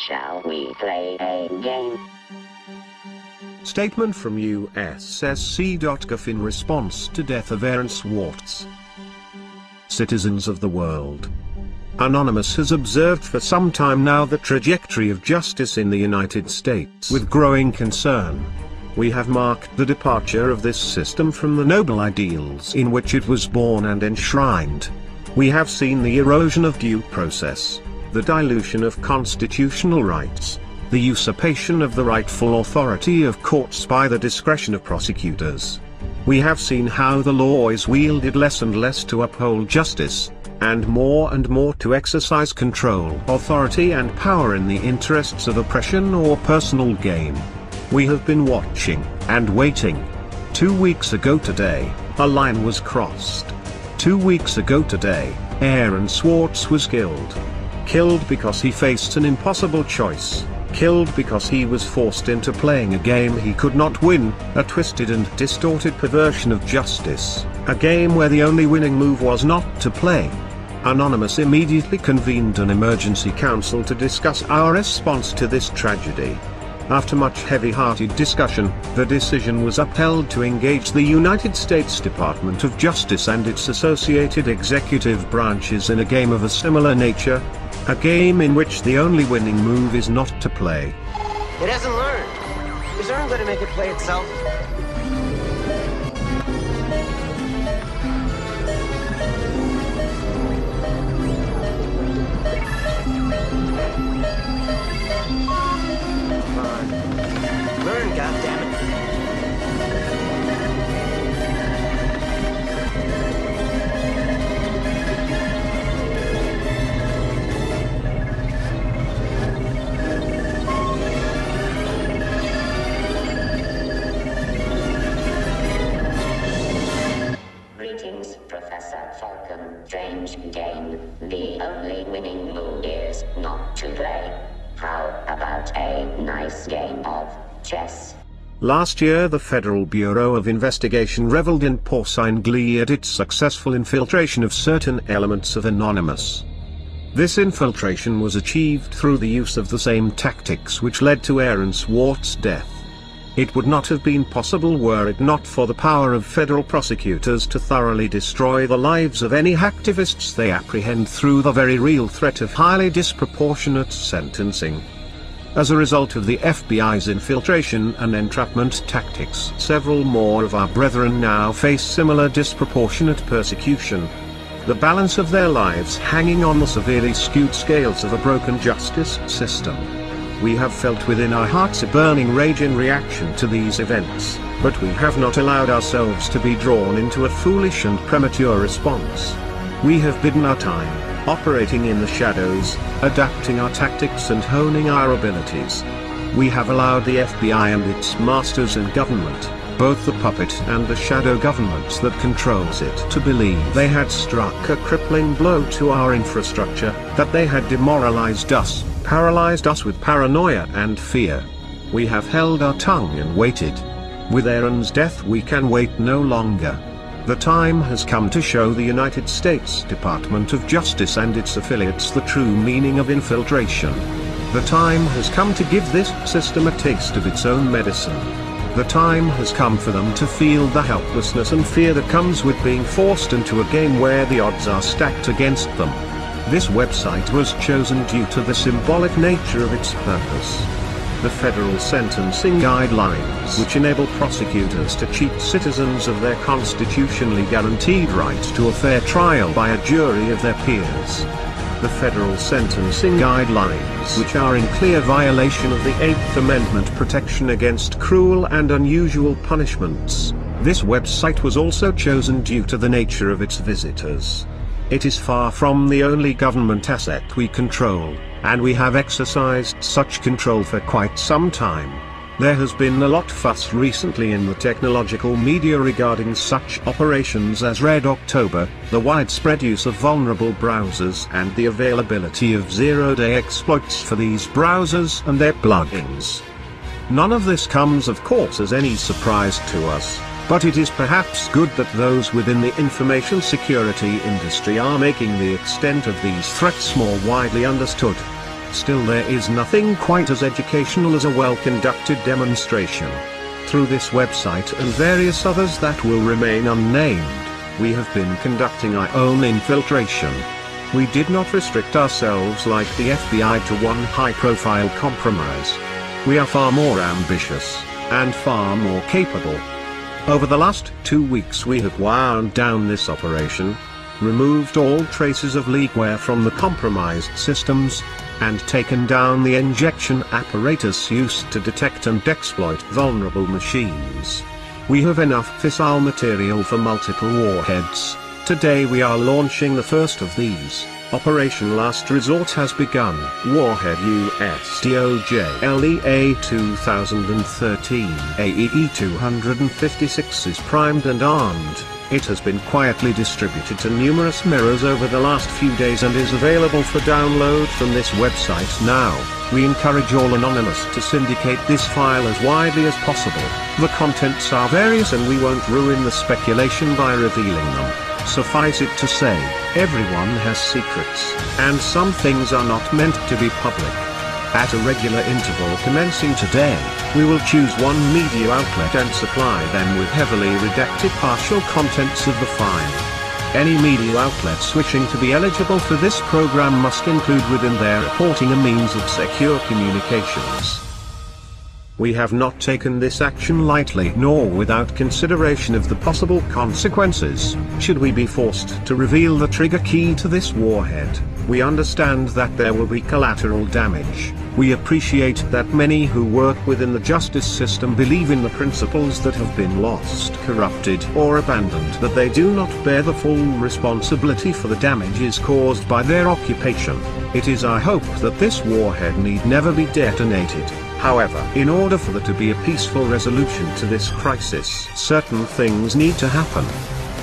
Shall we play a game? Statement from USSC.gov in response to death of Aaron Swartz. Citizens of the world. Anonymous has observed for some time now the trajectory of justice in the United States with growing concern. We have marked the departure of this system from the noble ideals in which it was born and enshrined. We have seen the erosion of due process, the dilution of constitutional rights, the usurpation of the rightful authority of courts by the discretion of prosecutors. We have seen how the law is wielded less and less to uphold justice, and more to exercise control, authority and power in the interests of oppression or personal gain. We have been watching and waiting. 2 weeks ago today, a line was crossed. 2 weeks ago today, Aaron Swartz was killed. Killed because he faced an impossible choice. Killed because he was forced into playing a game he could not win, a twisted and distorted perversion of justice, a game where the only winning move was not to play. Anonymous immediately convened an emergency council to discuss our response to this tragedy. After much heavy-hearted discussion, the decision was upheld to engage the United States Department of Justice and its associated executive branches in a game of a similar nature. A game in which the only winning move is not to play. It hasn't learned. Is Aaron going to make it play itself? Come on. Learn, goddammit. Professor Falcon, strange game. The only winning move is not to play. How about a nice game of chess? Last year the Federal Bureau of Investigation reveled in porcine glee at its successful infiltration of certain elements of Anonymous. This infiltration was achieved through the use of the same tactics which led to Aaron Swartz's death. It would not have been possible were it not for the power of federal prosecutors to thoroughly destroy the lives of any hacktivists they apprehend through the very real threat of highly disproportionate sentencing. As a result of the FBI's infiltration and entrapment tactics, several more of our brethren now face similar disproportionate persecution. The balance of their lives hanging on the severely skewed scales of a broken justice system. We have felt within our hearts a burning rage in reaction to these events, but we have not allowed ourselves to be drawn into a foolish and premature response. We have bidden our time, operating in the shadows, adapting our tactics and honing our abilities. We have allowed the FBI and its masters in government, both the puppet and the shadow governments that controls it, to believe they had struck a crippling blow to our infrastructure, that they had demoralized us, paralyzed us with paranoia and fear. We have held our tongue and waited. With Aaron's death we can wait no longer. The time has come to show the United States Department of Justice and its affiliates the true meaning of infiltration. The time has come to give this system a taste of its own medicine. The time has come for them to feel the helplessness and fear that comes with being forced into a game where the odds are stacked against them. This website was chosen due to the symbolic nature of its purpose. The federal sentencing guidelines, which enable prosecutors to cheat citizens of their constitutionally guaranteed right to a fair trial by a jury of their peers. The federal sentencing guidelines, which are in clear violation of the 8th Amendment protection against cruel and unusual punishments. This website was also chosen due to the nature of its visitors. It is far from the only government asset we control, and we have exercised such control for quite some time. There has been a lot fuss recently in the technological media regarding such operations as Red October, the widespread use of vulnerable browsers and the availability of zero-day exploits for these browsers and their plugins. None of this comes of course as any surprise to us. But it is perhaps good that those within the information security industry are making the extent of these threats more widely understood. Still, there is nothing quite as educational as a well-conducted demonstration. Through this website and various others that will remain unnamed, we have been conducting our own infiltration. We did not restrict ourselves like the FBI to one high-profile compromise. We are far more ambitious, and far more capable. Over the last 2 weeks we have wound down this operation, removed all traces of leakware from the compromised systems, and taken down the injection apparatus used to detect and exploit vulnerable machines. We have enough fissile material for multiple warheads. Today we are launching the first of these. Operation Last Resort has begun. Warhead USDOJ-LEA 2013 AEE-256 is primed and armed. It has been quietly distributed to numerous mirrors over the last few days and is available for download from this website now. We encourage all anonymous to syndicate this file as widely as possible. The contents are various and we won't ruin the speculation by revealing them. Suffice it to say, everyone has secrets, and some things are not meant to be public. At a regular interval commencing today, we will choose one media outlet and supply them with heavily redacted partial contents of the file. Any media outlets wishing to be eligible for this program must include within their reporting a means of secure communications. We have not taken this action lightly nor without consideration of the possible consequences, should we be forced to reveal the trigger key to this warhead. We understand that there will be collateral damage. We appreciate that many who work within the justice system believe in the principles that have been lost, corrupted, or abandoned, that they do not bear the full responsibility for the damages caused by their occupation. It is our hope that this warhead need never be detonated. However, in order for there to be a peaceful resolution to this crisis, certain things need to happen.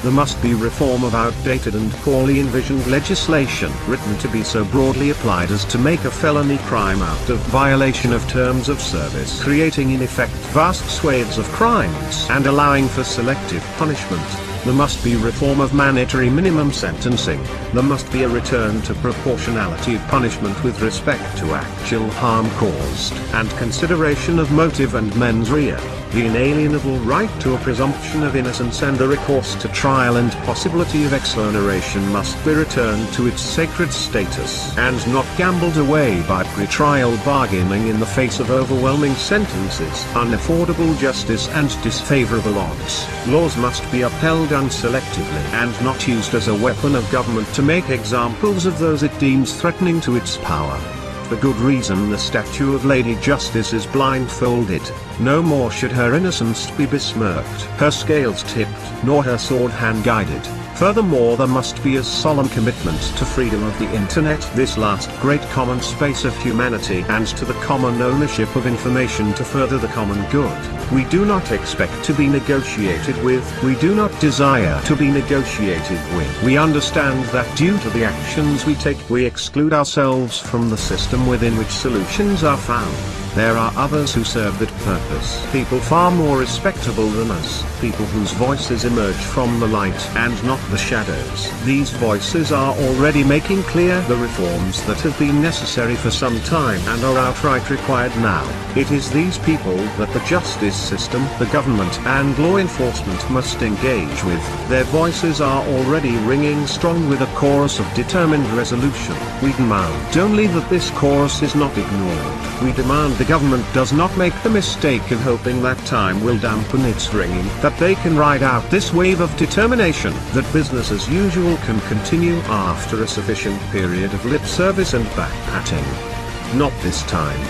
There must be reform of outdated and poorly envisioned legislation written to be so broadly applied as to make a felony crime out of violation of terms of service, creating in effect vast swathes of crimes and allowing for selective punishment. There must be reform of mandatory minimum sentencing. There must be a return to proportionality of punishment with respect to actual harm caused, and consideration of motive and mens rea. The inalienable right to a presumption of innocence and the recourse to trial and possibility of exoneration must be returned to its sacred status and not gambled away by pre-trial bargaining in the face of overwhelming sentences, unaffordable justice and disfavorable odds. Laws must be upheld unselectively and not used as a weapon of government to make examples of those it deems threatening to its power. For good reason the statue of Lady Justice is blindfolded. No more should her innocence be besmirched, her scales tipped, nor her sword hand-guided. Furthermore, there must be a solemn commitment to freedom of the internet, this last great common space of humanity, and to the common ownership of information to further the common good. We do not expect to be negotiated with, we do not desire to be negotiated with. We understand that due to the actions we take, we exclude ourselves from the system within which solutions are found. There are others who serve that purpose. People far more respectable than us, people whose voices emerge from the light and not the shadows. These voices are already making clear the reforms that have been necessary for some time and are outright required now. It is these people that the justice system, the government and law enforcement must engage with. Their voices are already ringing strong with a chorus of determined resolution. We demand only that this chorus is not ignored. We demand the government does not make the mistake of hoping that time will dampen its ringing, that they can ride out this wave of determination, that business as usual can continue after a sufficient period of lip service and back-patting. Not this time.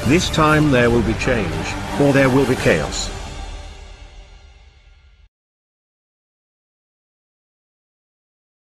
This time there will be change, or there will be chaos.